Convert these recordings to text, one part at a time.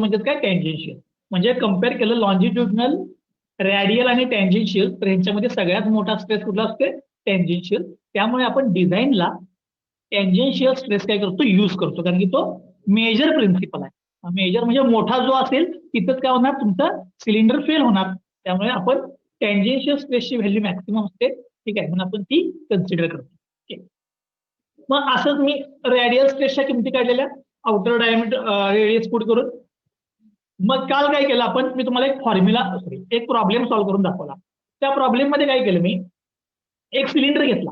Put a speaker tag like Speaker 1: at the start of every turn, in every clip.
Speaker 1: म्हणजे काय टँजेन्शियल. म्हणजे कम्पेअर केलं लॉन्जिट्युडनल, रॅडियल आणि टँजेन्शियल, तर ह्यांच्यामध्ये सगळ्यात मोठा स्ट्रेस कुठला असते? टँजेन्शियल. त्यामुळे आपण डिझाईनला टँजेन्शियल स्ट्रेस काय करतो? यूज करतो, कारण की तो मेजर प्रिन्सिपल आहे. मेजर म्हणजे मोठा जो असेल तिथंच काय होणार? तुमचं सिलेंडर फेल होणार. त्यामुळे आपण टँजेन्शियल स्ट्रेसची व्हॅल्यू मॅक्सिमम असते, ठीक आहे, म्हणून आपण ती कन्सिडर करतो. मग असंच मी रॅडियल स्ट्रेसच्या किमती काढलेल्या, आउटर डायमीटर रेडियस पुट करून. मग काल काय केलं आपण? मी तुम्हाला एक फॉर्म्युला, एक प्रॉब्लेम सॉल्व्ह करून दाखवला. त्या प्रॉब्लेम मध्ये काय केलं मी? एक सिलेंडर घेतला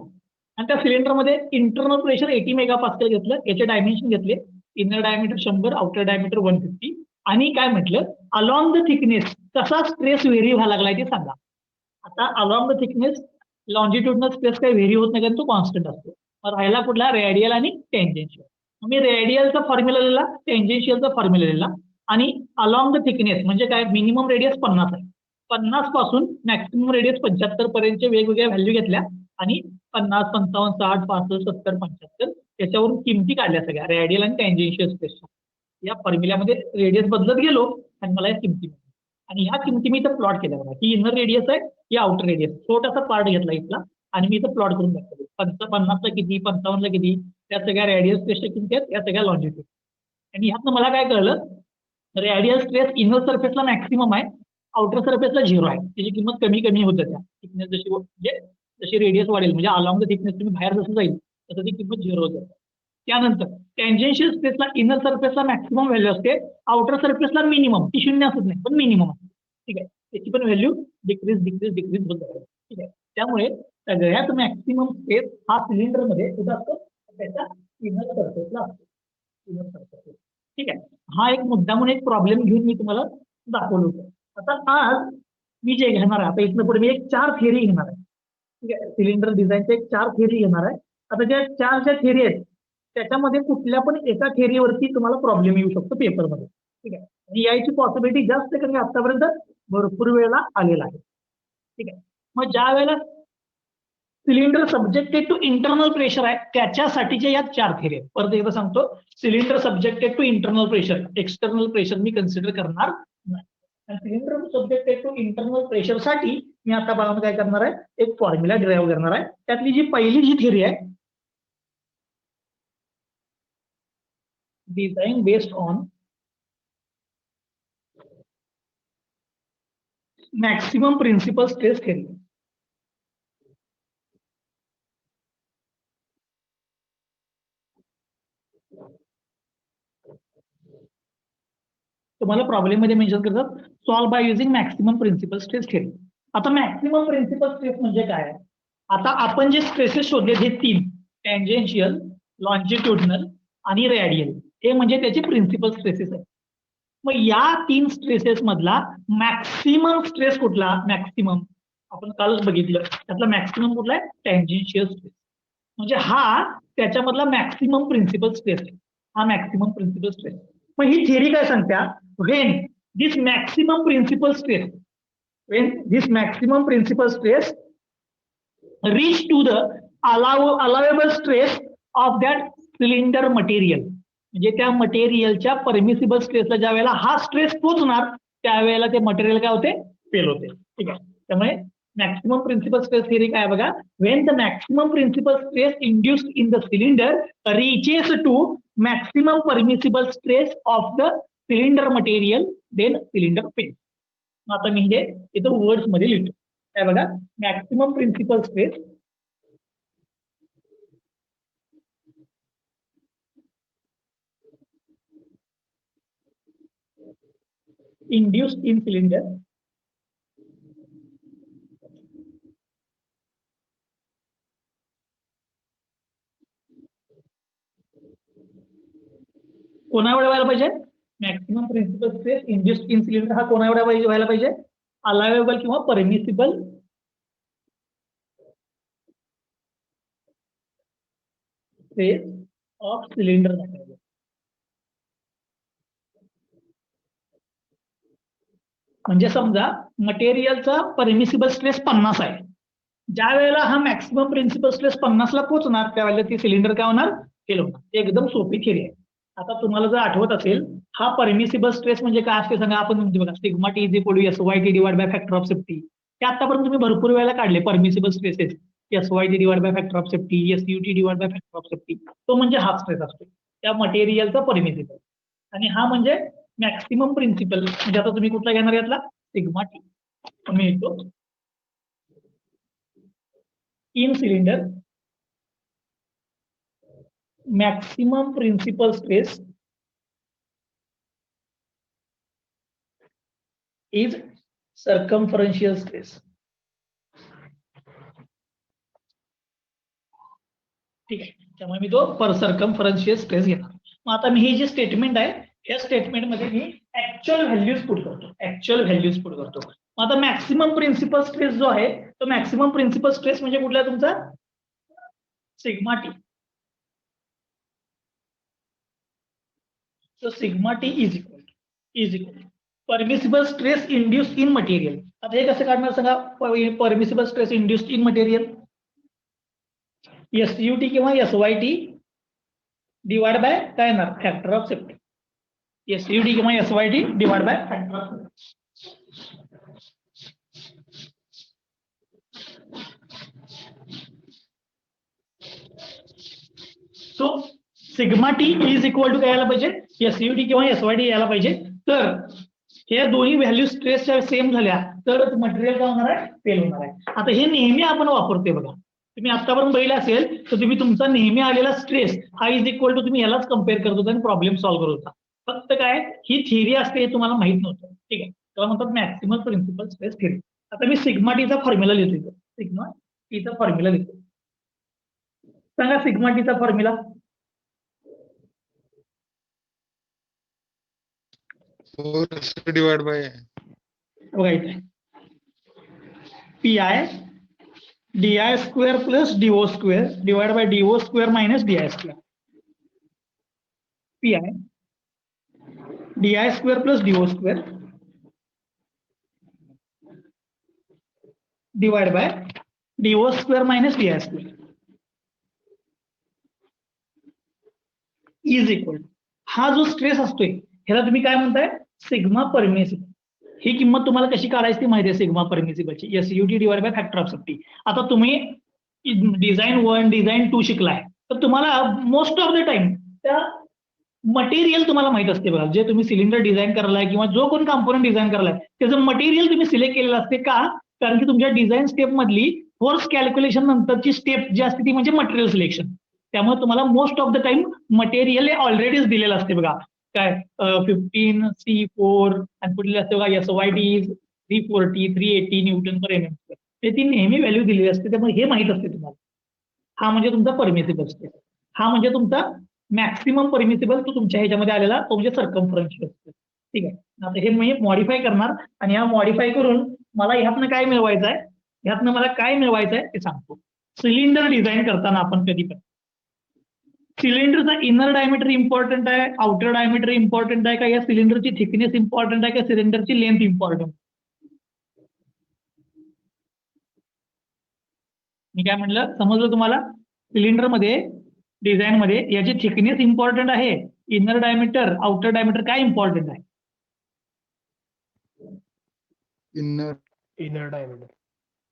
Speaker 1: आणि त्या सिलेंडरमध्ये इंटरनल प्रेशर 80 मेगापास्कल घेतलं, याचे डायमेन्शन घेतले, इनर डायमीटर 100, आउटर डायमीटर 150, आणि काय म्हटलं, अलॉंग द थिकनेस कसा स्ट्रेस व्हेरी व्हायला लागलाय ते सांगा. आता along the thickness longitudinal stress काही व्हेरी होत नाही, कारण तो कॉन्स्टंट असतो. मग राहिला कुठला? रेडियल आणि टँजेन्शियल. मी रेडियलचा फॉर्म्युला लिहिला, टँजेन्शियलचा फॉर्म्युला लिहिला, आणि अलॉंग द थिकनेस म्हणजे काय? मिनिमम रेडियस 50 आहे. 50 पासून मॅक्सिमम रेडियस 75 पर्यंतच्या वेगवेगळ्या व्हॅल्यू घेतल्या आणि 50, 55, 60, 65, 70, 75 याच्यावरून किमती काढल्या सगळ्या रेडियल आणि टँजेन्शियल स्ट्रेसच्या. या फॉर्म्युल्यामध्ये रेडियस बदलत गेलो आणि मला या किमती मिळाल्या. आणि ह्या किमती मी इथं प्लॉट केल्या बघा. ही इनर रेडियस आहे, ही आउटर रेडियस. छोटासा पार्ट घेतला इथला आणि मी इथं प्लॉट करून दाखवले. 50ला किती, 55ला किती, त्या सगळ्या रेडियल स्ट्रेसच्या किमती आहेत, या सगळ्या लॉन्जिट्यूड. आणि ह्यातनं मला काय कळलं? रेडियल स्ट्रेस इनर सरफेसला मॅक्सिमम आहे, आउटर सरफेसला 0 आहे. त्याची किंमत कमी कमी होत त्या थिकनेस जशी, म्हणजे जशी रेडियस वाढेल, म्हणजे अलॉंग द थिकनेस तुम्ही बाहेर जसं जाईल तसं ती किंमत 0 होते. त्यानंतर टँजेन्शियल स्ट्रेसला इनर सरफेसला मॅक्सिमम व्हॅल्यू असते, आउटर सरफेसला मिनिमम, ती 0 असत नाही पण मिनिमम असते, ठीक आहे. त्याची पण व्हॅल्यू डिक्रीज डिक्रीज डिक्रीज होत जाते, ठीक आहे. त्यामुळे सगळ्यात मॅक्सिमम स्ट्रेस हा सिलेंडर मध्ये कुठं असतो? त्याच्या इनर सरफेसला असतो, इनर सरफेस, ठीक आहे. हा एक मुद्दा म्हणून एक प्रॉब्लेम घेऊन मी तुम्हाला दाखवलं होतं. आता आज मी जे घेणार आहे, आता इथनं पुढे मी एक 4 थिअरी घेणार आहे, ठीक आहे. सिलेंडर डिझाईनचे एक 4 थिअरी घेणार आहे. आता ज्या 4 ज्या थिअरी आहेत त्याच्यामध्ये कुठल्या पण एका थिअरीवरती तुम्हाला प्रॉब्लेम येऊ शकतो पेपरमध्ये, ठीक आहे. आणि यायची पॉसिबिलिटी जास्त आहे, कारण आतापर्यंत भरपूर वेळेला आलेला आहे, ठीक आहे. मग ज्या वेळेला cylinder subjected to internal pressure आहे त्याच्यासाठीच्या या 4 थिअरी आहेत. परत एकदा सांगतो, cylinder subjected to internal pressure, external pressure मी कन्सिडर करणार नाही. Cylinder subjected to internal pressure साठी मी आता बाळामध्ये काय करणार आहे? एक फॉर्म्युला डिराईव्ह करणार आहे. त्यातली जी पहिली जी थिअरी आहे, design based on maximum principal stress theory. तुम्हाला प्रॉब्लेम मध्ये मेन्शन करतात, solve by using maximum principal stress theory. आता मॅक्सिमम प्रिन्सिपल स्ट्रेस म्हणजे काय? आता आपण जे स्ट्रेसेस शोधले हे 3, टँजेन्शियल, लॉन्जिट्युडनल आणि रेडियल, हे म्हणजे त्याचे प्रिन्सिपल स्ट्रेसेस आहेत. मग या 3 स्ट्रेसेस मधला मॅक्सिमम स्ट्रेस कुठला? मॅक्सिमम आपण कालच बघितलं, त्यातला मॅक्सिमम कुठला आहे? Tangential stress. म्हणजे हा त्याच्यामधला मॅक्सिमम प्रिन्सिपल स्ट्रेस आहे, हा मॅक्सिमम प्रिन्सिपल स्ट्रेस. मग ही थिअरी काय सांगत्या? When this maximum principal stress, when this maximum principal stress reach to the allowable stress of that cylinder material, म्हणजे त्या मटेरियलच्या परमिसिबल स्ट्रेसला ज्या वेळेला हा स्ट्रेस पोहोचणार त्यावेळेला ते मटेरियल काय होते? फेल होते, ठीक आहे. त्यामुळे मॅक्सिमम प्रिन्सिपल स्ट्रेस थिअरी काय बघा? When the maximum principal stress induced in the cylinder reaches to maximum permissible stress of the cylinder material, then cylinder fail. आता मी हे इथं वर्ड्स मध्ये लिहितो, काय बघा? Maximum principal stress induced in cylinder कोणा एवढा व्हायला पाहिजे? Maximum principal stress induced in cylinder हा कोणा एवढा व्हायला पाहिजे? अलावेबल किंवा permissible stress of cylinder material. म्हणजे समजा मटेरियलचा परमिसिबल स्ट्रेस 50 आहे, ज्या वेळेला हा मॅक्सिमम प्रिन्सिपल स्ट्रेस 50ला पोहोचणार त्यावेळेला ती सिलेंडर काय होणार? फेल होणार. एकदम सोपी थिअरी आहे. आता तुम्हाला जर आठवत असेल, हा परमिसिबल स्ट्रेस म्हणजे काय असते सांगा. आपण म्हणजे बघा sigma T is equal to S Y T divide by factor of safety. हे आतापर्यंत तुम्ही भरपूर वेळेला काढले permissible stresses. S Y T divide by factor of safety, S U T divide by factor of safety. तो म्हणजे हा stress असतो त्या मटेरियलचा परमिसिबल. आणि हा म्हणजे मॅक्सिमम प्रिन्सिपल म्हणजे आता तुम्ही कुठला घेणार यातला सिग्मा टी. मी येतो in cylinder maximum principal stress is circumferential stress. ठीक आहे. त्यामुळे मी तो पर सर्कमफरन्शियल स्ट्रेस घेणार. मग आता मी हे जे स्टेटमेंट आहे या स्टेटमेंटमध्ये मी ऍक्च्युअल व्हॅल्यूज पुट करतो. ऍक्च्युअल व्हॅल्यूज पुट करतो. मग आता मॅक्सिमम प्रिन्सिपल स्ट्रेस जो आहे तो मॅक्सिमम प्रिन्सिपल स्ट्रेस म्हणजे कुठला आहे तुमचा sigma T. So sigma t is equal to permissible stress induced in material. आता हे कसं काढणार सांगा permissible stress induced in material. SUT किंवा SYT डिवाइड बाय काय येणार फॅक्टर ऑफ सेफ्टी. SUT किंवा SYT divide by factor of safety. So sigma T is equal to काय यायला पाहिजे SUT किंवा SYT यायला पाहिजे. तर हे दोन्ही व्हॅल्यू स्ट्रेसच्या सेम झाल्या तर मटेरियल काय होणार आहे फेल होणार आहे. आता हे नेहमी आपण वापरतोय बघा. तुम्ही आतापर्यंत बघितलं असेल तर तुम्ही तुमचा नेहमी आलेला स्ट्रेस हा इज इक्वल टू तुम्ही यालाच कम्पेअर करत होता आणि प्रॉब्लेम सॉल्व्ह करत होता. फक्त काय ही थिअरी असते हे तुम्हाला माहित नव्हतं. ठीक आहे. त्याला म्हणतात मॅक्सिमम प्रिन्सिपल स्ट्रेस थिअरी. आता मी सिग्मा टीचा फॉर्म्युला लिहितो. सिग्मा टीचा फॉर्म्युला लिहितो. सांगा सिग्मा टीचा फॉर्म्युला.
Speaker 2: डिवाइड बाय
Speaker 1: बघा इथे PI DI square plus DO square divide bye DO square minus DI square. PI DI square plus DO square divide bye DO square minus DI square is equal. हा जो stress असतोय ह्याला तुम्ही काय म्हणताय sigma permissible. ही किंमत तुम्हाला कशी काढायची माहिती आहे सिग्मा परमिसिबलची SUT divide by factor of safety. आता तुम्ही डिझाईन 1 डिझाईन 2 शिकलाय तर तुम्हाला मोस्ट ऑफ द टाइम त्या मटेरियल तुम्हाला माहित असते बघा. जे तुम्ही सिलेंडर डिझाईन करायलाय किंवा जो कोण कॉम्पोनंट डिझाईन करायलाय त्याचं मटेरियल तुम्ही सिलेक्ट केलेलं असते का कारण की तुमच्या डिझाईन स्टेप मधली फोर्स कॅल्क्युलेशन नंतरची स्टेप जी असते ती म्हणजे मटेरियल सिलेक्शन. त्यामुळे तुम्हाला most of the time material ऑलरेडीच दिलेलं असते बघा. काय 15C4 आणि कुठले असते बघा SYT 340 380 न्यूटन पर MM स्क्वेअर. ते ती नेहमी व्हॅल्यू दिलेली असते. त्यामुळे हे माहित असते तुम्हाला. हा म्हणजे तुमचा परमिसिबल स्ट्रेस. हा म्हणजे तुमचा मॅक्सिमम परमिसिबल तो तुमच्या ह्याच्यामध्ये आलेला तो म्हणजे सर्कमफरन्शियल स्ट्रेस. ठीक आहे. आता हे मी मॉडिफाय करणार आणि हा मॉडिफाय करून मला ह्यातनं काय मिळवायचं आहे ह्यातनं मला काय मिळवायचं आहे ते सांगतो. सिलेंडर डिझाईन करताना आपण कधी पण सिलेंडरचा इनर डायमीटर इम्पॉर्टंट आहे आउटर डायमीटर इम्पॉर्टंट आहे का या सिलेंडरची थिकनेस इम्पॉर्टंट आहे का सिलेंडरची लेंथ इम्पॉर्टंट. मी काय म्हटलं समजलं तुम्हाला. सिलेंडर मध्ये डिझाईन मध्ये याची थिकनेस इम्पॉर्टंट आहे इनर डायमीटर आउटर डायमीटर काय इम्पॉर्टंट आहे
Speaker 2: इनर डायमीटर.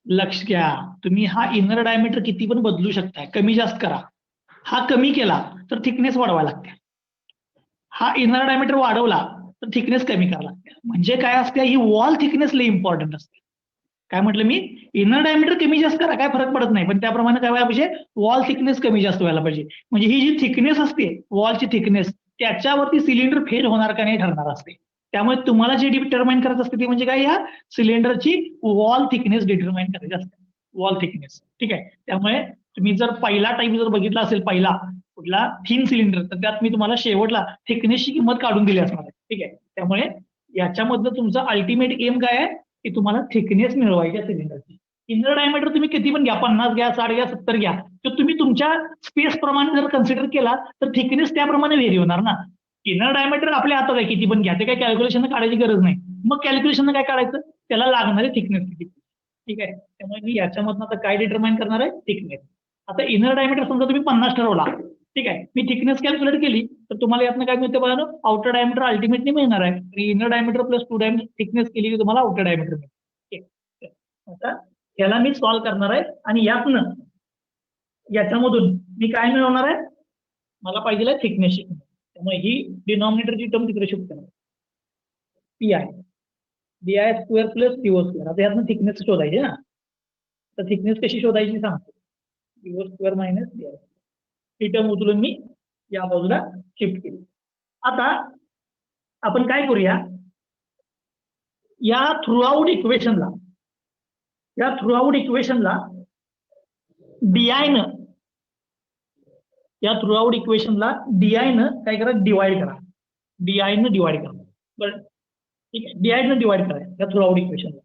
Speaker 1: लक्ष घ्या तुम्ही हा इनर डायमीटर किती पण बदलू शकताय कमी जास्त करा. हा कमी केला तर थिकनेस वाढवायला लागते. हा इनर डायमीटर वाढवला तर थिकनेस कमी करायला लागते. म्हणजे काय असते ही वॉल थिकनेस लई इम्पॉर्टंट असते. काय म्हटलं मी इनर डायमीटर कमी जास्त करा काय फरक पडत नाही पण त्याप्रमाणे काय व्हायला पाहिजे वॉल थिकनेस कमी जास्त व्हायला पाहिजे. म्हणजे ही जी थिकनेस असते वॉलची थिकनेस त्याच्यावरती सिलेंडर फेल होणार का नाही ठरणार असते. त्यामुळे तुम्हाला जे डिटरमाइन करायचं असते ते म्हणजे काय या सिलेंडरची वॉल थिकनेस डिटरमाइन करायची असते. Wall thickness. ठीक आहे. त्यामुळे तुम्ही जर पहिला टाईप जर बघितला असेल पहिला कुठला थिन सिलेंडर तर त्यात मी तुम्हाला शेवटला थिकनेसची किंमत काढून दिली असणार आहे. ठीक आहे. त्यामुळे याच्यामधलं तुमचं अल्टिमेट एम काय आहे की तुम्हाला थिकनेस मिळवायची सिलेंडरची. इनर डायमीटर तुम्ही किती पण घ्या 50 घ्या 60 घ्या 70 घ्या तर तुम्ही तुमच्या स्पेस प्रमाणे जर कन्सिडर केला तर थिकनेस त्याप्रमाणे व्हेरी होणार ना. इनर डायमीटर आपल्या हातात आहे किती पण घ्या ते काही कॅल्क्युलेशन काढायची गरज नाही. मग कॅल्क्युलेशन काय काढायचं त्याला लागणारी थिकनेस किती. ठीक आहे. त्यामुळे मी याच्यामधनं आता काय डिटरमाइन करणार आहे थिकनेस. आता इनर डायमीटर समजा तुम्ही 50 ठरवला ठीक आहे. मी थिकनेस कॅल्क्युलेट केली तर तुम्हाला यातनं काय मिळतं बघा ना, आउटर डायमीटर अल्टिमेटली मिळणार आहे. आणि inner diameter plus 2 diameter thickness केली की तुम्हाला आउटर डायमीटर मिळेल. ठीक. आता याला मी सॉल्व्ह करणार आहे आणि यातनं याच्यामधून मी काय मिळवणार आहे, मला पाहिजे थिकनेस. त्यामुळे ही डिनॉमिनेटरची टर्म तिकडे शिफ्ट करणार. P I D I square plus DO square. आता यातनं थिकनेस शोधायची ना, तर थिकनेस कशी शोधायची सांगतो. DO square minus D I. ही टर्म उचलून मी या बाजूला शिफ्ट केली. आता आपण काय करूया, या थ्रूआउट इक्वेशनला डीआय न डीआय न काय करा, डिवाइड करा. डीआय न डिवाइड करा. बरं ठीक आहे, डीआय न डिवाइड करा या थ्रूआउट इक्वेशनला.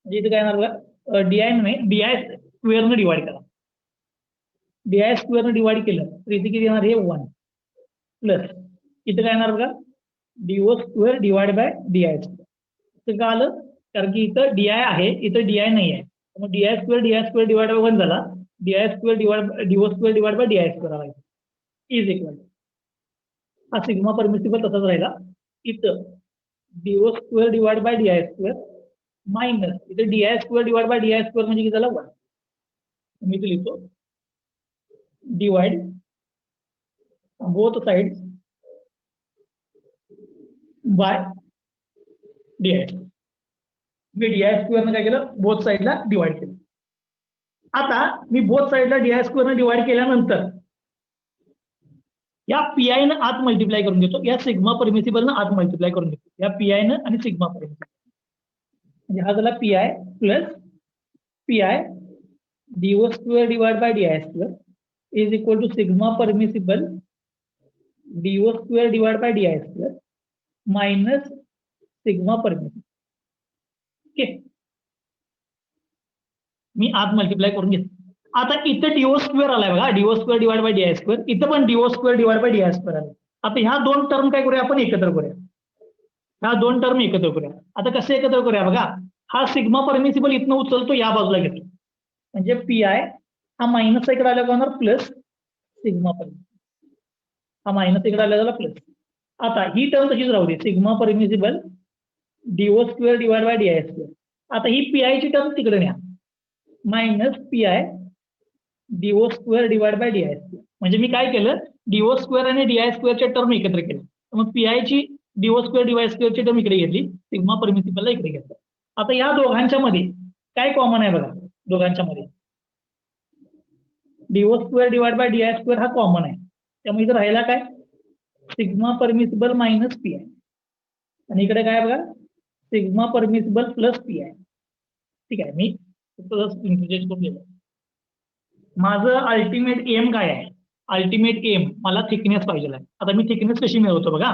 Speaker 1: म्हणजे इथे काय येणार बघा, डीआय नाही, डीआय स्क्वेअर न डिवाइड करा. डीआय स्क्वेअर न डिवाइड केलं तर इथे किती येणार, हे 1 प्लस इथे काय येणार बघा, DO square divide by DI square. इथं का आलं, कारण की इथं डीआय आहे, इथं डीआय नाही आहे. मग डीआय स्क्वेअर डिवाइड बाय 1 झाला. DI square DO square divide by DI square आला इज इक्वल. हा सिग्मा परमिसिबल तसाच राहिला. इथं DO square divide by DI square minus इथे DI square divide by DI square म्हणजे किती झाला, 1. मी इथे लिहितो divide both sides by DI. मी डीआय स्क्वेअर काय केलं, बोथ साइडला डिवाइड केलं. आता मी बोथ साइडला डीआय स्क्वेअर डिवाइड केल्यानंतर या पीआय न आत मल्टिप्लाय करून घेतो, या सिग्मा परमिसिबल न आत मल्टिप्लाय करून घेतो. या पीआय न आणि सिग्मा परमिसिबल म्हणजे हा झाला PI plus PI DO square divide by DI square is equal to sigma permissible DO square divide by DI square minus sigma permissible. Okay, मी आत मल्टिप्लाय करून घेतो. आता इथं डीओ स्क्वेअर आलाय बघा, DO square divide by DI square. इथं पण DO square divide by DI square आले. आता ह्या दोन टर्म काय करूया, आपण एकत्र करूया. ह्या दोन टर्म एकत्र करूया. आता कसे एकत्र करूया बघा, हा सिग्मा परमिसिबल इथनं उचलतो, या बाजूला घेतो. म्हणजे पीआय हा मायनस इकडे आला का होणार प्लस सिग्मा परमिसिबल. हा मायनस इकडे आला झाला प्लस. आता ही टर्म तशीच राहू दे, sigma permissible DO square divide by DI square. आता ही पीआय ची टर्म तिकडे न्या, minus PI DO square divide by DI square. म्हणजे मी काय केलं, डीओ स्क्वेअर आणि डीआय स्क्वेअरच्या टर्म एकत्र केलं. मग पीआय ची डीओ स्क्वेअर डीआय स्क्वेअरची टर्म इकडे घेतली, सिग्मा परमिसिबलला इकडे घेतलं. आता या दोघांच्या मध्ये काय कॉमन आहे बघा, दोघांच्या मध्ये DO square divide by DI square हा कॉमन आहे. त्यामुळे इथं राहिला काय, सिग्मा परमिसिबल मायनस पीआय. आणि इकडे काय बघा, सिग्मा परमिसिबल प्लस पीआय. ठीक आहे, मी इंटरचेंज करून गेलो. माझं अल्टिमेट एम काय आहे, अल्टिमेट एम मला थिकनेस पाहिजे आहे. आता मी थिकनेस कशी मिळवतो बघा,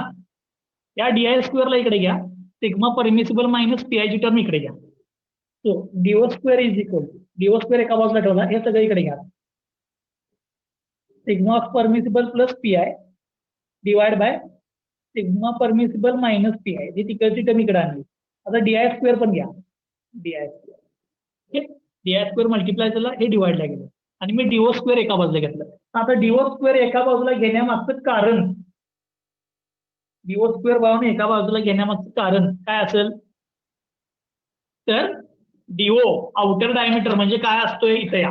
Speaker 1: या डीआय स्क्वेअरला इकडे घ्या, सिग्मा परमिसिबल मायनस पीआय ची टर्म इकडे घ्या. So DO square is equal to, DO square एका बाजूला ठेवला, हे सगळं इकडे घ्या. Sigma permissible plus PI divide by sigma permissible minus PI, जी तिकडची टर्म इकडे आणली. आता डीआय स्क्वेअर पण घ्या, डीआय स्क्वेअर. ठीक, डीआय स्क्वेअर मल्टिप्लाय झाला, हे डिवाइडला गेलं आणि मी डीओ स्क्वेअर एका बाजूला घेतलं. आता डीओ स्क्वेअर एका बाजूला घेण्यामागचं कारण, डीओ स्क्वेअर भावाने एका बाजूला घेण्यामागचं कारण काय असेल, तर डीओ आउटर डायमीटर म्हणजे काय असतोय, इथे या,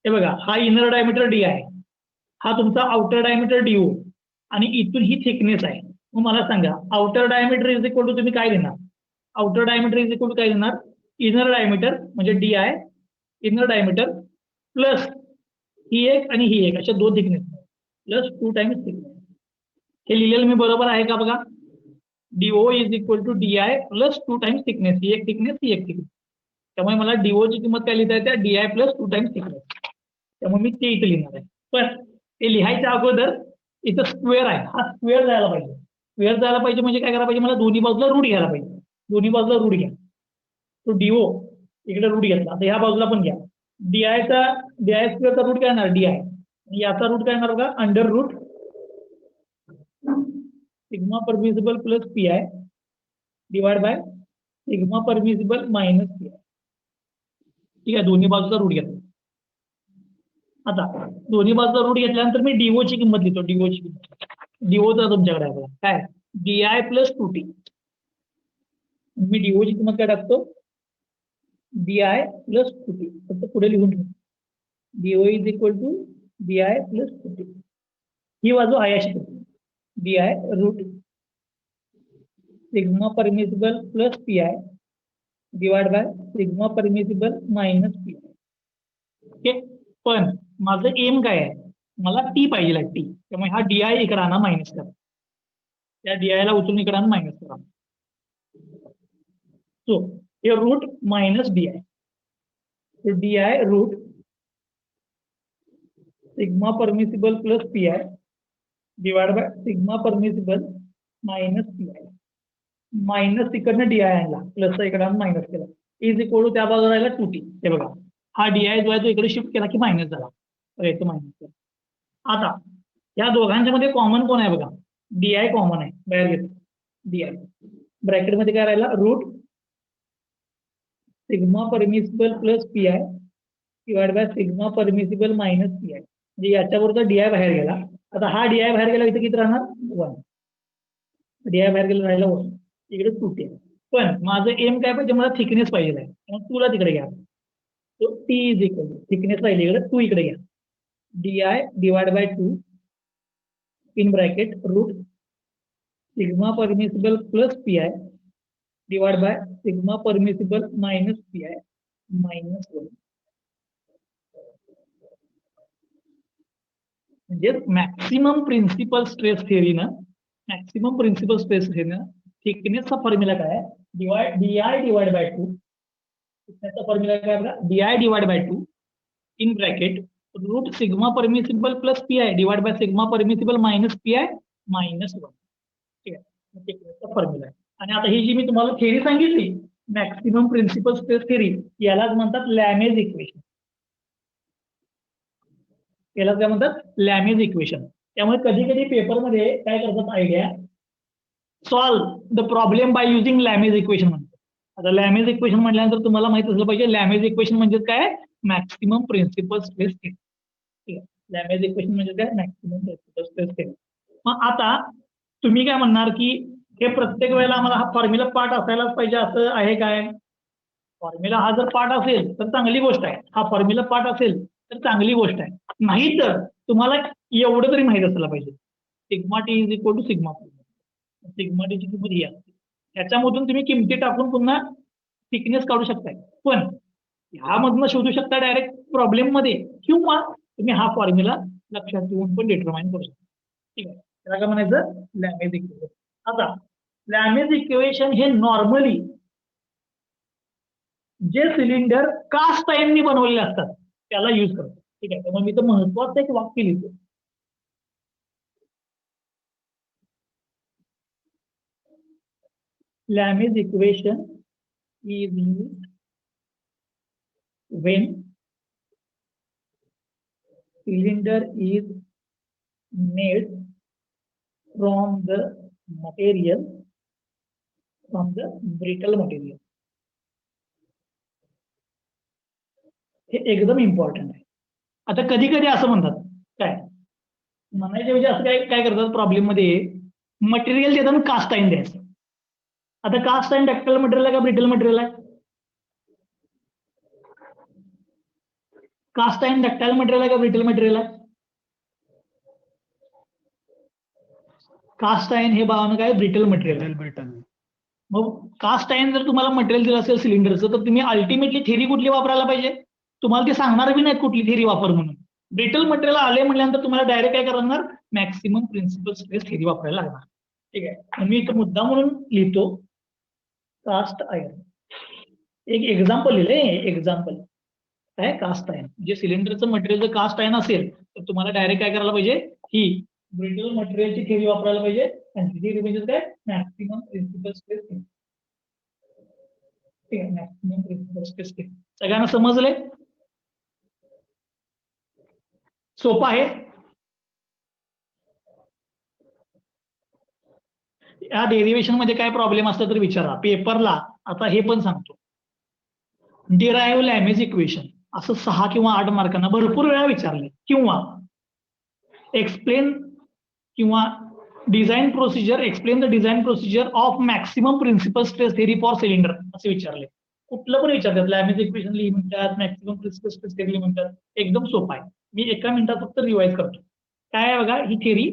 Speaker 1: हे बघा, हा इनर डायमीटर डी आहे, हा तुमचा आउटर डायमीटर डीओ आणि इथून ही थिकनेस आहे. मग मला सांगा, outer diameter is equal to तुम्ही काय देणार, outer diameter is equal to काय देणार, इनर डायमीटर म्हणजे D I inner diameter plus ही एक आणि ही एक, अशा दोन थिकनेस प्लस 2 टाइम्स थिकनेस. हे लिहिलेलं मी बरोबर आहे का बघा, DO is equal to D I plus 2 times thickness. ही एक थिकनेस, ही एक थिकनेस. त्यामुळे मला डीओ ची किंमत काय लिहिता येते, D I plus 2 times thickness. त्यामुळे मी ते इथे लिहिणार आहे. पण ते लिहायच्या अगोदर इथं स्क्वेअर आहे, हा स्क्वेअर जायला पाहिजे. स्क्वेअर जायला पाहिजे म्हणजे काय करायला पाहिजे, मला दोन्ही बाजूला रूट घ्यायला पाहिजे. दोन्ही बाजूला रूट घ्या. तो डीओ इकडे रूट घेतला, आता ह्या बाजूला पण घ्या. डीआयचा डीआय स्क्वेअरचा रूट काय येणार, डीआय. याचा रूट काय येणार बघा, under root sigma permissible plus PI divide by sigma permissible minus PI. ठीक आहे, दोन्ही बाजूचा रूट घेतला. आता दोन्ही बाजूचा रूट घेतल्यानंतर मी डीओ ची किंमत लिहितो. डीओ ची किंमत, डीओ तर तुमच्याकडे आहे बघा, काय DI plus 2T. Me do ची किंमत काय टाकतो, DI प्लस 2T, फक्त पुढे लिहून ठेवतो. DO is equal to DI plus 2T. ही बाजू आहे अशी DI root sigma permissible plus PI divide by sigma permissible minus PI. Okay, पण माझं एम काय आहे, मला टी पाहिजे टी, त्यामुळे हा DI इकडे आणा मायनस करा, त्या DI ला उचलून इकडे आणा मायनस करा. सो हे रूट मायनस DI, तो DI root sigma permissible plus PI divide by sigma permissible minus PI. Minus इकडनं DI आणला, प्लस इकडे मायनस केला, इज इक्वल टू त्या बाजूला राहिला 2T. हे बघा, हा DI जो आहे तो इकडे शिफ्ट केला की मायनस झाला, तो मायनस केला. आता या दोघांच्या मध्ये कॉमन कोण आहे बघा, DI कॉमन आहे, बाहेर घेतो DI. ब्रॅकेट मध्ये काय राहिला, root sigma permissible plus PI divide by sigma permissible minus PI. म्हणजे याच्याबरोबर DI बाहेर गेला. आता हा DI बाहेर गेला, इथे किती राहणार 1. DI बाहेर गेला, राहिला 1, इकडे 2T. पण माझं एम काय पाहिजे, मला थिकनेस पाहिजे आहे, मग तुला तिकडे घ्या. तो T is equal to thickness राहिली इकडे, 2 इकडे घ्या, DI divide by 2 in bracket root sigma permissible plus PI divide by sigma permissible minus PI minus 1. म्हणजे मॅक्सिमम प्रिन्सिपल स्ट्रेस थेअरीनं, मॅक्सिमम प्रिन्सिपल स्ट्रेस थेअरीनं थिकनेसचा फॉर्म्युला काय आहे, DI डिवाइड बाय 2. थिकनेसचा फॉर्म्युला काय बघा, DI divide by 2 in bracket root sigma permissible plus PI divide by sigma permissible minus PI minus 1. ठीक आहे, थिकनेसचा फॉर्म्युला आहे. आणि आता ही जी मी तुम्हाला थेअरी सांगितली, मॅक्सिमम प्रिन्सिपल स्ट्रेस थेअरी, यालाच म्हणतात लॅमेज इक्वेशन. याला काय म्हणतात, लॅमेज इक्वेशन. त्यामुळे कधी कधी पेपरमध्ये काय करतात idea, solve the problem by using Lame's equation म्हणतात. आता लॅमेज इक्वेशन म्हटल्यानंतर तुम्हाला माहित असलं पाहिजे, लॅमेज इक्वेशन म्हणजे काय, मॅक्सिमम प्रिन्सिपल स्ट्रेस थेअरी. ठीक आहे, लॅमेज इक्वेशन म्हणजे काय, मॅक्सिमम प्रिन्सिपल स्ट्रेस थेअरी. मग आता तुम्ही काय म्हणणार की हे प्रत्येक वेळेला आम्हाला हा फॉर्म्युला पार्ट असायलाच पाहिजे असं आहे काय? फॉर्म्युला हा जर पार्ट असेल तर चांगली गोष्ट आहे, हा फॉर्म्युला पार्ट असेल तर चांगली गोष्ट आहे. नाही तर तुम्हाला एवढं तरी माहित असलं पाहिजे, sigma T is equal to sigma P. Sigma T ची किंमत ही असते, ह्याच्यामधून तुम्ही किमती टाकून पुन्हा थिकनेस काढू शकताय. पण ह्यामधनं शोधू शकता डायरेक्ट प्रॉब्लेम मध्ये, किंवा तुम्ही हा फॉर्म्युला लक्षात ठेवून पण डिटरमाइन करू शकता. ठीक आहे, त्याला काय म्हणायचं, लॅमेज इक्वेशन. आता लॅमेज इक्वेशन हे नॉर्मली जे सिलेंडर कास्ट आयर्ननी बनवलेले असतात त्याला युज करतो. ठीक आहे, त्यामुळे मी तर महत्वाचं एक वाक्य लिहितो, Lame's equation is used when cylinder is made from the material, from the brittle material. हे एकदम इम्पॉर्टंट आहे. आता कधी कधी असं म्हणतात, काय म्हणायच्या म्हणजे असं काय काय करतात प्रॉब्लेम मध्ये, मटेरियल देताना कास्ट आयर्न द्यायचं. आता कास्ट आयर्न डक्टाइल मटेरियल आहे का ब्रिटल मटेरियल आहे? कास्ट आयर्न डक्टाइल मटेरियल आहे का ब्रिटल मटेरियल आहे? कास्ट आयर्न हे भावानं काय, ब्रिटल मटेरियल आहे.
Speaker 2: ब्रिटल.
Speaker 1: मग कास्ट आयर्न जर तुम्हाला मटेरियल दिलं असेल सिलेंडरचं, तर तुम्ही अल्टिमेटली थेरी कुठली वापरायला पाहिजे, तुम्हाला ते सांगणार बी नाही कुठली थेरी वापर म्हणून. ब्रिटल मटेरियल आले म्हटल्यानंतर तुम्हाला डायरेक्ट काय करणार, मॅक्सिमम प्रिन्सिपल स्ट्रेस थेरी वापरायला लागणार. ठीक आहे, मी इथं मुद्दा म्हणून लिहितो कास्ट आयर्न. एक एक्झाम्पल लिहिले, एक्झाम्पल काय, कास्ट आयर्न म्हणजे सिलेंडरचं मटेरियल जर कास्ट आयर्न असेल तर तुम्हाला डायरेक्ट काय करायला पाहिजे, ही ब्रिटल मटेरियलची थेरी वापरायला पाहिजे. आणि थेरी म्हणजे काय, मॅक्सिमम प्रिन्सिपल स्ट्रेस थेरी. ठीक आहे, मॅक्सिमम प्रिन्सिपल स्ट्रेस थेरी. सगळ्यांना समजले? सोपं आहे. या डेरिव्हेशन मध्ये काय प्रॉब्लेम असला तर विचारा पेपरला. आता हे पण सांगतो, डिराइव्ह लॅमेज इक्वेशन. असं 6 किंवा 8 मार्कांना भरपूर वेळा विचारले, किंवा एक्सप्लेन किंवा design procedure, explain the design procedure of maximum principal stress theory for cylinder असे विचारले. कुठलं पण विचारतात, लॅमेज इक्वेशन लिही म्हणतात, मॅक्सिमम प्रिन्सिपल स्ट्रेस थेरी लिही म्हणतात. एकदम सोपा आहे, मी एका मिनिटात फक्त रिवाइज करतो. काय आहे बघा, ही थेरी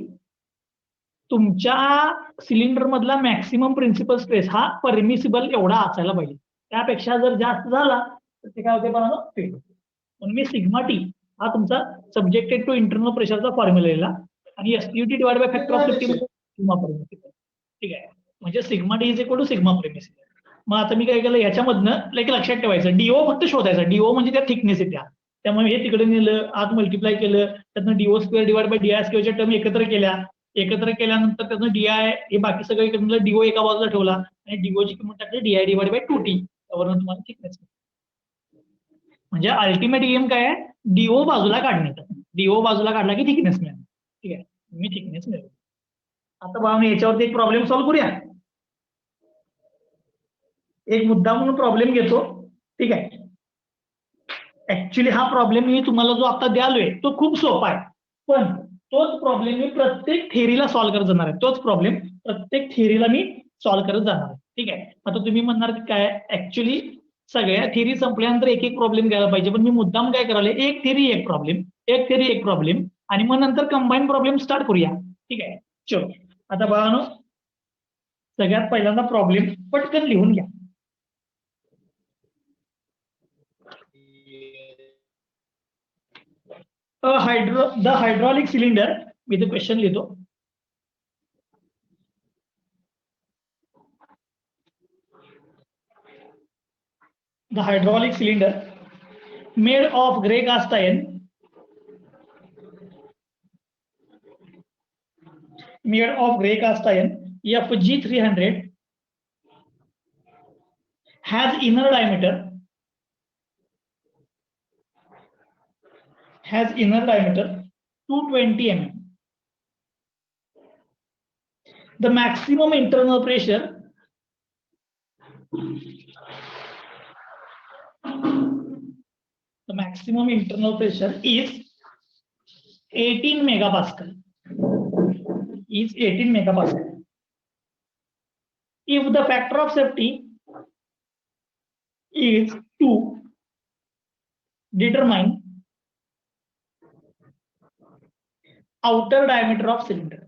Speaker 1: तुमच्या सिलेंडर मधला मॅक्सिमम प्रिन्सिपल स्ट्रेस हा परमिसिबल एवढा असायला पाहिजे. त्यापेक्षा जर जास्त झाला तर ते काय होते बघा, फेल होते. म्हणून मी सिग्मा टी हा तुमचा सब्जेक्टेड टू इंटरनल प्रेशरचा फॉर्म्युला लिहिला, आणि SUT divide by factor of safety sigma permissible. ठीक आहे, म्हणजे sigma T is equal to sigma permissible. मग आता मी काय केलं, याच्यामधनं लक्षात ठेवायचं, डीओ फक्त शोधायचा. डीओ म्हणजे त्या थिकनेस आहे त्या, त्यामुळे हे तिकडे नेलं, आत मल्टिप्लाय केलं, त्यातनं DO square divide by DI स्क्वेअरच्या टर्म एकत्र केल्यानंतर त्यातनं डीआय हे बाकी सगळं एकत्र डीओ एका बाजूला ठेवला, आणि डीओची किंमत टाकली डीआय डिवाइड बाय 2t, त्यावरून तुम्हाला थिकनेस. म्हणजे अल्टिमेट गेम काय आहे, डीओ बाजूला काढण्याचा. डीओ बाजूला काढला की थिकनेस मिळेल. ठीक आहे, मी थिकनेस मिळेल. आता बघा, याच्यावरती एक प्रॉब्लेम सॉल्व्ह करूया. एक मुद्दा म्हणून प्रॉब्लेम घेतो. ठीक आहे, ऍक्च्युली हा प्रॉब्लेम मी तुम्हाला जो आता द्यालोय तो खूप सोपा आहे, पण तोच प्रॉब्लेम मी प्रत्येक थेरीला सॉल्व्ह करत जाणार आहे. तोच प्रॉब्लेम प्रत्येक थेरीला मी सॉल्व्ह करत जाणार आहे. ठीक आहे, आता तुम्ही म्हणणार की काय, ऍक्च्युली सगळ्या थेरी संपल्यानंतर एक एक प्रॉब्लेम घ्यायला पाहिजे, पण मी मुद्दाम काय करायला, एक थेरी एक प्रॉब्लेम, एक थेरी एक प्रॉब्लेम, आणि मग नंतर कंबाईन प्रॉब्लेम स्टार्ट करूया. ठीक आहे, चलो आता बघा, सगळ्यात पहिल्यांदा प्रॉब्लेम पटकन लिहून घ्या. द हायड्रॉलिक सिलेंडर, मी ते क्वेश्चन लिहितो. The hydraulic cylinder made of grey cast iron FG300 has inner diameter 220 mm. The maximum internal pressure is 18 megapascal. If the factor of safety is to determine outer diameter of cylinder.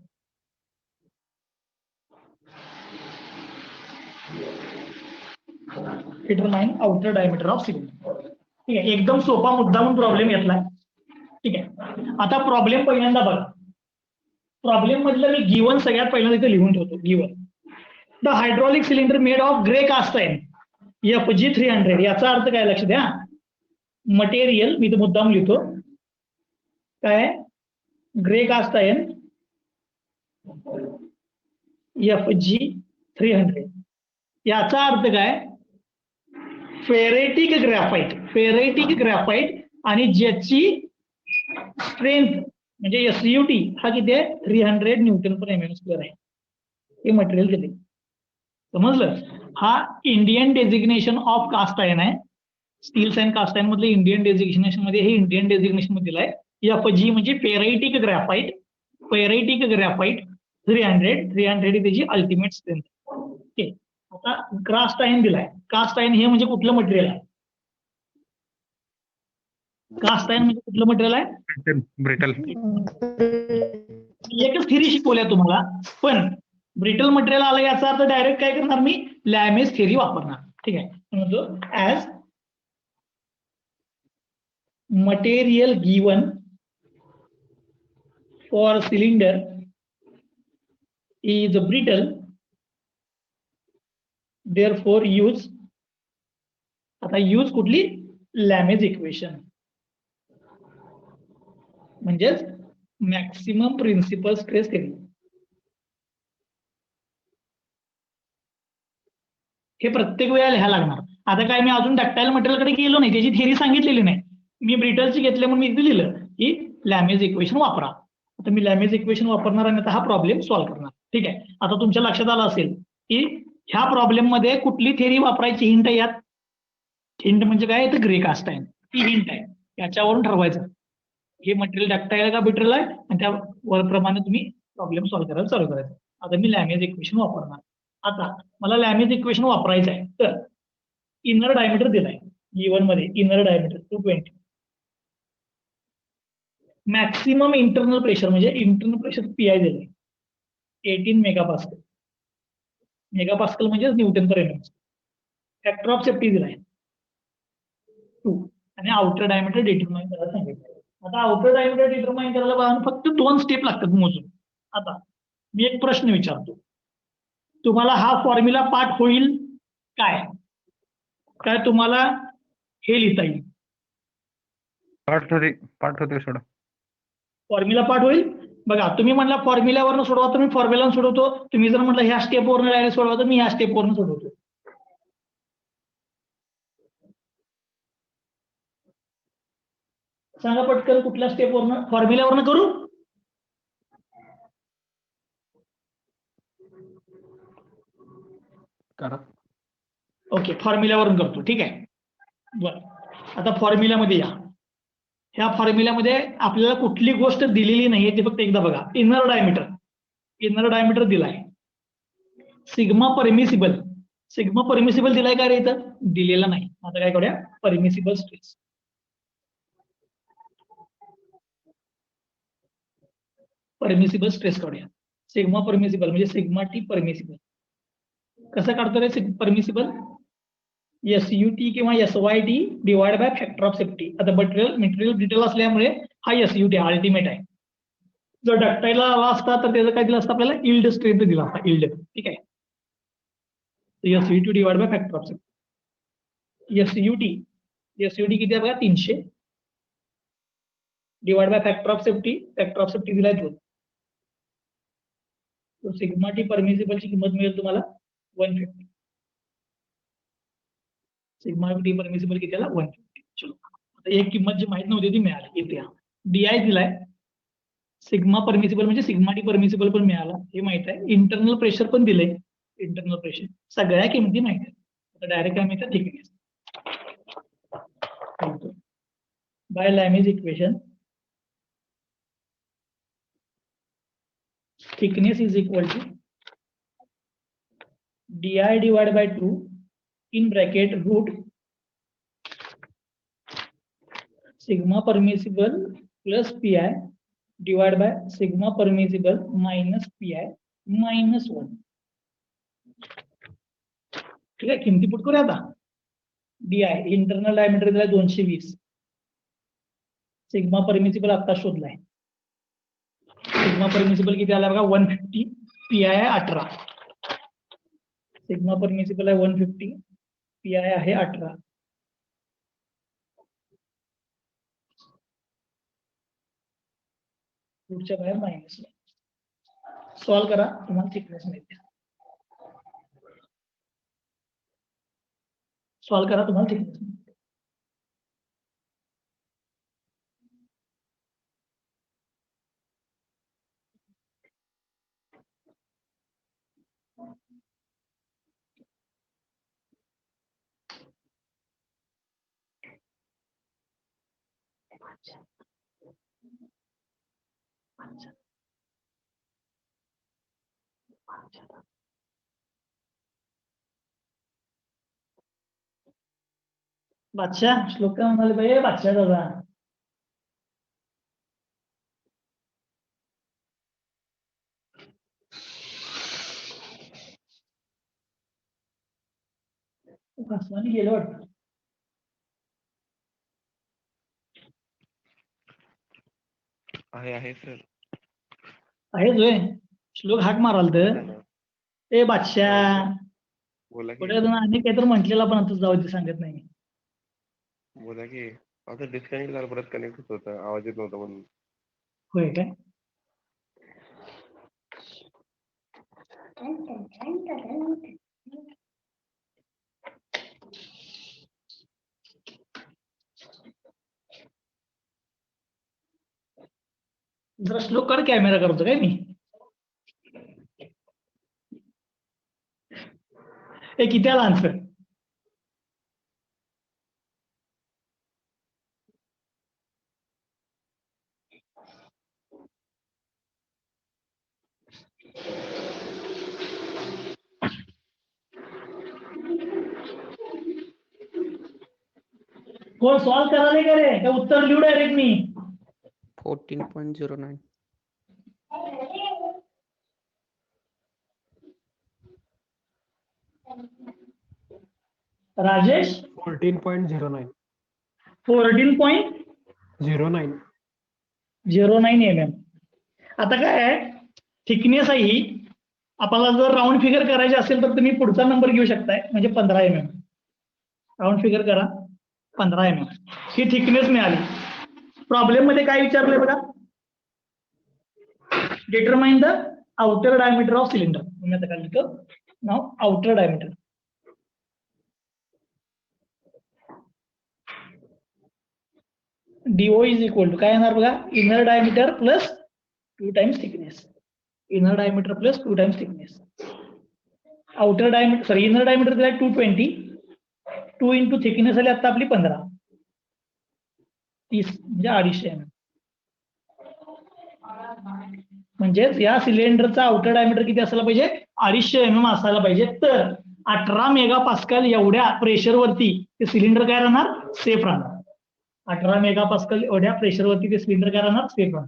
Speaker 1: ठीक आहे, एकदम सोपा मुद्दा म्हणून problem घेतलाय. ठीक आहे, आता प्रॉब्लेम पहिल्यांदा बघा. प्रॉब्लेम मधलं मी गिवन सगळ्यात पहिल्यांदा इथे लिहून ठेवतो. Given the hydraulic cylinder made of grey cast iron FG300. याचा अर्थ काय लक्ष द्या, मटेरियल मी तो मुद्दाम लिहितो, काय ग्रे कास्ट आयर्न FG300. याचा अर्थ काय, फेरेटिक ग्रॅफाइट, आणि ज्याची स्ट्रेंथ म्हणजे एसयूटी हा किती आहे, 300 न्यूटन पर mm² आहे. हे मटेरियल किती, समजलं. हा Indian designation of cast iron आहे. स्टील्स अँड कास्ट आयर्न मधले इंडियन डेजिग्नेशन मध्ये हे इंडियन डेजिग्नेशन मध्ये दिलाय. FG म्हणजे फेराइटिक ग्रॅफाइट 300 ही त्याची अल्टिमेट स्ट्रेंथ. ओके, आता कास्ट आयर्न दिलाय. कास्ट आयर्न हे म्हणजे कुठलं मटेरियल आहे, कास्ट आयर्न म्हणजे कुठलं मटेरियल आहे, ब्रिटल. एकच थेरी शिकवल्या तुम्हाला, पण ब्रिटल मटेरियल आलं याचा अर्थ डायरेक्ट काय करणार, मी लॅमेज थेरी वापरणार. ठीक आहे, म्हणतो as material given for cylinder is brittle, therefore use, आता यूज कुठली, लॅमेज इक्वेशन, म्हणजेच मॅक्सिमम प्रिन्सिपल स्ट्रेस थेरी. हे प्रत्येक वेळेला लिहायला लागणार. आता काय मी अजून डक्टाईल मटेरियलकडे गेलो नाही, त्याची थेरी सांगितलेली नाही, मी ब्रिटलची घेतली म्हणून मी इथे लिहिलं की लॅमेज इक्वेशन वापरा. आता मी लॅमेज इक्वेशन वापरणार आणि आता हा प्रॉब्लेम सॉल्व्ह करणार. ठीक आहे, आता तुमच्या लक्षात आलं असेल की ह्या प्रॉब्लेम मध्ये कुठली थेरी वापरायची, हिंट यात. हिंट म्हणजे काय, तर ग्रे कास्ट आयर्न. ती हिंट आहे, याच्यावरून ठरवायचं हे मटेरियल डक्टाईल आहे का ब्रिटल आहे, आणि त्या प्रमाणे तुम्ही प्रॉब्लेम सॉल्व्ह करायला चालू करायचं. आता मी लॅमेज इक्वेशन वापरणार. आता मला लॅमेज इक्वेशन वापरायचं आहे, तर इनर डायमीटर दिलाय E1 मध्ये, inner diameter 220. Maximum internal pressure म्हणजे इंटरनल प्रेशर पीआय दिलंय 18 मेगापास्कल. मेगापास्कल म्हणजे Newton per MM. Factor of safety दिलाय 2 आणि आउटर डायमीटर डिटरमाइन करायला सांगितलं. आता आउटर डायमीटर डिटरमाइन करायला बघा फक्त 2 स्टेप लागतात मोजून. आता मी एक प्रश्न विचारतो, तुम्हाला हा फॉर्म्युला पाठ होईल काय? काय तुम्हाला हे लिहिता येईल?
Speaker 2: पाठ होते सोडा.
Speaker 1: फॉर्म्युला पाठ होईल. बघा तुम्ही म्हणला फॉर्म्युल्यावरनं सोडवा, तर मी फॉर्म्युला सोडवतो. तुम्ही जर म्हटलं ह्या स्टेपवरनं डायरेक्ट सोडवा, तर मी ह्या स्टेपवरनं सोडवतो. सांगा पटकन कुठल्या स्टेपवरनं? फॉर्म्युल्यावरनं करू?
Speaker 2: करा.
Speaker 1: ओके, फॉर्म्युल्यावरून करतो, ठीक आहे. बरं, आता फॉर्म्युल्यामध्ये या. ह्या फॉर्म्युल्यामध्ये आपल्याला कुठली गोष्ट दिलेली नाहीये, ते फक्त एकदा बघा. इनर डायमीटर दिलाय. सिग्मा परमिसिबल दिलाय का रे? इथं दिलेला नाही. आता काय करूया, परमिसिबल स्ट्रेस. परमिसिबल स्ट्रेस काढूया. सिग्मा परमिसिबल म्हणजे सिग्मा टी परमिसिबल. कसं काढतो रे परमिसिबल? SUT किंवा SYT divide by factor of safety. आता मटेरियल ब्रिटल असल्यामुळे हा SUT अल्टिमेट आहे. जर डक्टाईलला आला असता तर त्याचं काय दिलं असतं आपल्याला? इल्ड स्ट्रेंथ दिला असता, इल्ड. ठीक आहे. SUT divide by factor of safety. SUT किती आहे बघा? 300 divide by factor of safety दिलाय 2. सिग्मा टी परमिसिबलची किंमत मिळेल तुम्हाला 150. सिग्मा टी परमिसिबल किती आला? 150. चलो, आता एक किंमत जी माहित नव्हती ती मिळाली. इथे DI दिलाय. सिग्मा परमिसिबल म्हणजे सिग्मा टी परमिसिबल पण मिळाला, हे माहित आहे. इंटरनल प्रेशर पण दिलंय, इंटरनल प्रेशर. सगळ्या किमती माहित आहेत. आता डायरेक्ट काय माहिती? Thickness. By Lame's equation, thickness is equal to DI divided by 2 in bracket root sigma permissible plus PI divided by sigma permissible minus PI minus 1. ठीक आहे, किमती पुट करूया आता. DI इंटरनल डायमीटर दिलाय 220. सिग्मा परमिसिबल आता शोधलाय. Sigma permissible किती आला बघा? 150. PI आहे 18. सिग्मा परमिसिबल आहे 150, PI आहे 18. पुढच्या बाहेर मायनस. सॉल्व करा, तुम्हाला थिकनेस मिळते. सॉल्व करा, तुम्हाला थिकनेस मिळते. बादशाह श्लोक काय म्हणाले पाहिजे? बादशाह दादा आसमानी गेलं वाटतं.
Speaker 2: आहे सर.
Speaker 1: आहे जोय. श्लोक हाक माराल तर ए बादशाह.
Speaker 2: बोला की.
Speaker 1: पुढे आणि काहीतरी म्हटलेला पण आता जाऊ दे, सांगत नाही.
Speaker 2: बोला की. आता डिस्कनेक्ट झालं, परत कनेक्ट होत होतं, आवाज येत नव्हता म्हणून.
Speaker 1: होय काय? जरा श्लोक कर, कॅमेरा करतो काय मी. किती आला आन्सर? कोण सॉल्व्ह करायला का रे, का उत्तर लिहू डायरेक्ट मी?
Speaker 3: 14.09.
Speaker 1: राजेश
Speaker 4: 14.09.
Speaker 1: 14.09
Speaker 4: 09.
Speaker 1: आता काय आहे, थिकनेस आहे ही. आपल्याला जर राऊंड फिगर करायची असेल तर तुम्ही पुढचा नंबर घेऊ शकताय, म्हणजे 15 mm. राऊंड फिगर करा, 15 mm ही थिकनेस मिळाली. प्रॉब्लेम मध्ये काय विचारलंय बघा, determine the outer diameter of cylinder. मी आता काय लिहितो नाव, outer diameter. DO is equal to काय येणार बघा, inner diameter plus 2 times thickness. Inner diameter plus 2 times thickness. Outer diameter, sorry, inner diameter दिला 220, 2 इंटू थिकनेस आली आता आपली 15, 30 म्हणजे 250 mm. म्हणजेच या सिलेंडरचा आउटर डायमीटर किती असायला पाहिजे, 250 mm असायला पाहिजे. तर 18 मेगापास्कल एवढ्या प्रेशरवरती ते सिलेंडर काय राहणार, सेफ राहणार. 18 मेगापास्कल एवढ्या प्रेशरवरती ते सिलेंडर काय राहणार, सेफ राहणार.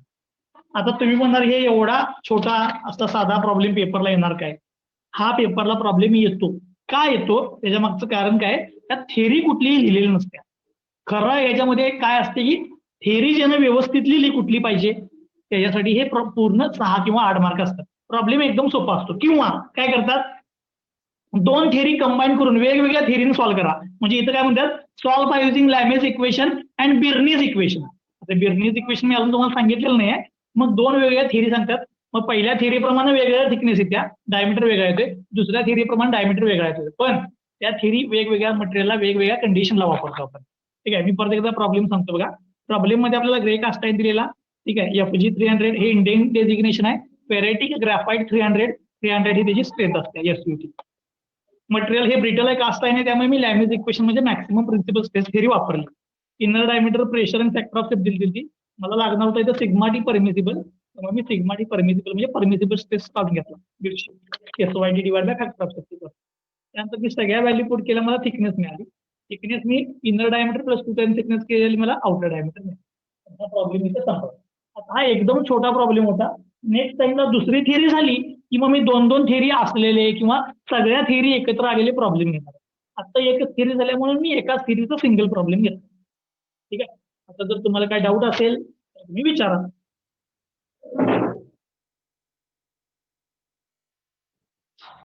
Speaker 1: आता तुम्ही म्हणणार हे एवढा छोटा असा साधा प्रॉब्लेम पेपरला येणार काय? हा पेपरला प्रॉब्लेम येतो. का येतो त्याच्या मागचं कारण काय, त्यात थेरी कुठलीही लिहिलेली नसते. खरं याच्यामध्ये काय असते की थेरी ज्यानं व्यवस्थित लिहिली कुठली पाहिजे त्याच्यासाठी हे पूर्ण 6 किंवा 8 मार्क असतात. प्रॉब्लेम एकदम सोपा असतो. किंवा काय करतात, 2 थेरी कंबाईन करून वेगवेगळ्या थेरीने सॉल्व्ह करा. म्हणजे इथं काय म्हणतात, solve by using Lame's equation and Birnie's equation. आता बिर्नीज इक्वेशन मी अजून तुम्हाला सांगितलेलं नाही आहे. मग 2 वेगवेगळ्या थेरी सांगतात. मग पहिल्या थेरीप्रमाणे वेगवेगळ्या थिकनेस येत्या, डायमीटर वेगळा येतोय. दुसऱ्या थेरीप्रमाणे डायमीटर वेगळा येतोय. पण त्या थेरी वेगवेगळ्या मटेरियलला वेगवेगळ्या कंडिशनला वापरतो आपण. ठीक आहे, मी परत एकदा प्रॉब्लेम सांगतो बघा. प्रॉब्लेम मध्ये आपल्याला ग्रे कास्टाईन दिलेला, ठीक आहे, FG300 हे इंडियन डेजिग्नेशन आहे. फेरेटिक ग्रॅफाइट 300 ही त्याची स्ट्रेंथ असते SUT. मटेरियल हे ब्रिटल आहे, कास्टाईन आहे, त्यामुळे मी लॅमेज इक्वेशन म्हणजे मॅक्सिमम प्रिन्सिपल स्ट्रेस थेरी वापरली. इनर डायमीटर प्रेशर आणि फॅक्टर ऑफ सेफ्टी दिली. मला लागणार होतं इथं सिग्मा टी परमिसिबल, त्यामुळे मी सिग्मा टी परमिसिबल म्हणजे परमिसिबल स्ट्रेस काढून घेतला, SYD divide by factor of safety. त्यानंतर मी सगळ्या व्हॅल्यू पुट केल्या, मला थिकनेस मिळाली. थिकनेस मी inner diameter plus 2 times thickness केलेली, मला आउटर डायमीटर मिळाला. प्रॉब्लेम इथे संपला. आता हा एकदम छोटा प्रॉब्लेम होता. नेक्स्ट टाइमला दुसरी थिअरी झाली की मग मी 2-2 थिअरी असलेले किंवा सगळ्या थिअरी एकत्र आलेले प्रॉब्लेम घेणार. आता एकच थिअरी झाल्यामुळे मी एकाच थिअरीचा सिंगल प्रॉब्लेम घेतो. ठीक आहे, आता जर तुम्हाला काय डाऊट असेल तर तुम्ही विचारा.